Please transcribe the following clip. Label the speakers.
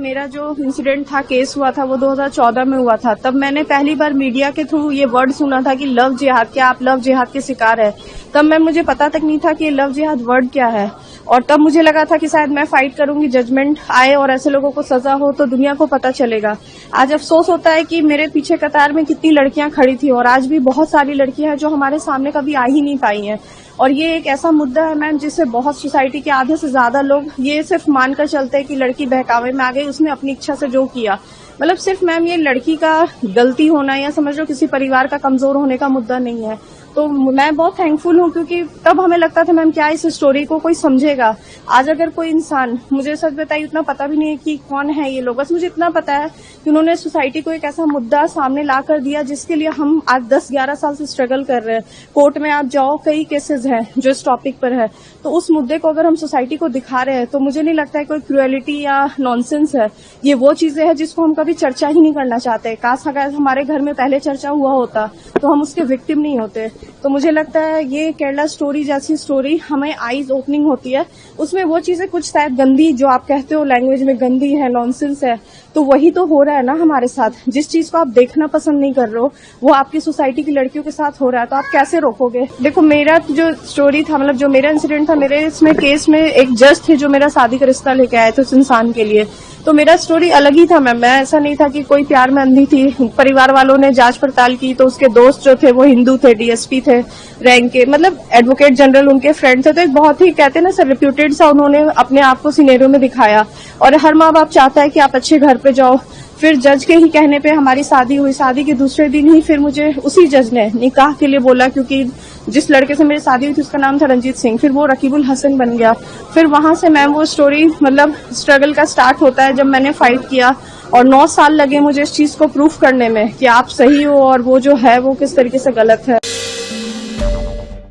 Speaker 1: मेरा जो इंसिडेंट था, केस हुआ था, वो 2014 में हुआ था। तब मैंने पहली बार मीडिया के थ्रू ये वर्ड सुना था कि लव जिहाद, क्या आप लव जिहाद के शिकार है। तब मुझे पता तक नहीं था कि ये लव जिहाद वर्ड क्या है। और तब मुझे लगा था कि शायद मैं फाइट करूंगी, जजमेंट आए और ऐसे लोगों को सजा हो तो दुनिया को पता चलेगा। आज अफसोस होता है कि मेरे पीछे कतार में कितनी लड़कियां खड़ी थी और आज भी बहुत सारी लड़कियां हैं जो हमारे सामने कभी आ ही नहीं पाई हैं। और ये एक ऐसा मुद्दा है मैम जिससे बहुत सोसाइटी के आधे से ज्यादा लोग ये सिर्फ मानकर चलते हैं कि लड़की बहकावे में आ गई, उसने अपनी इच्छा से जो किया। मतलब सिर्फ मैम ये लड़की का गलती होना या समझ लो किसी परिवार का कमजोर होने का मुद्दा नहीं है। तो मैं बहुत थैंकफुल हूँ क्योंकि तब हमें लगता था मैम क्या इस स्टोरी को कोई समझेगा। आज अगर कोई इंसान, मुझे सच बताइए उतना पता भी नहीं है कि कौन है ये लोग, बस मुझे इतना पता है कि उन्होंने सोसाइटी को एक ऐसा मुद्दा सामने ला कर दिया जिसके लिए हम आज 10-11 साल से स्ट्रगल कर रहे हैं। कोर्ट में आप जाओ, कई केसेस हैं जो इस टॉपिक पर है। तो उस मुद्दे को अगर हम सोसाइटी को दिखा रहे हैं तो मुझे नहीं लगता है कोई क्रुएलिटी या नॉनसेंस है। ये वो चीजें हैं जिसको हम कभी चर्चा ही नहीं करना चाहते। काश अगर हमारे घर में पहले चर्चा हुआ होता तो हम उसके विक्टिम नहीं होते। तो मुझे लगता है ये केरला स्टोरी जैसी स्टोरी हमें आईज ओपनिंग होती है। उसमें वो चीजें कुछ शायद गंदी, जो आप कहते हो लैंग्वेज में गंदी है, नॉनसेंस है, तो वही तो हो रहा है ना हमारे साथ। जिस चीज को आप देखना पसंद नहीं कर रहे हो वो आपकी सोसाइटी की लड़कियों के साथ हो रहा है, तो आप कैसे रोकोगे। देखो मेरा जो स्टोरी था, मतलब जो मेरा इंसिडेंट था, मेरे इसमें केस में एक जज थे जो मेरा शादी का रिश्ता लेके आए थे उस इंसान के लिए। तो मेरा स्टोरी अलग ही था मैम। मैं ऐसा नहीं था कि कोई प्यार में अंधी थी। परिवार वालों ने जांच पड़ताल की तो उसके दोस्त जो थे वो हिंदू थे, डीएसपी थे रैंक के, मतलब एडवोकेट जनरल उनके फ्रेंड थे। तो एक बहुत ही कहते हैं ना सर रिप्यूटेड सा उन्होंने अपने आप को सिनेरियो में दिखाया। और हर माँ बाप चाहता है कि आप अच्छे घर पे जाओ। फिर जज के ही कहने पे हमारी शादी हुई। शादी के दूसरे दिन ही फिर मुझे उसी जज ने निकाह के लिए बोला, क्योंकि जिस लड़के से मेरी शादी हुई थी उसका नाम था रंजीत सिंह, फिर वो रकीबुल हसन बन गया। फिर वहां से मैम वो स्टोरी, मतलब स्ट्रगल का स्टार्ट होता है जब मैंने फाइट किया। और 9 साल लगे मुझे इस चीज को प्रूफ करने में कि आप सही हो और वो जो है वो किस तरीके से गलत है।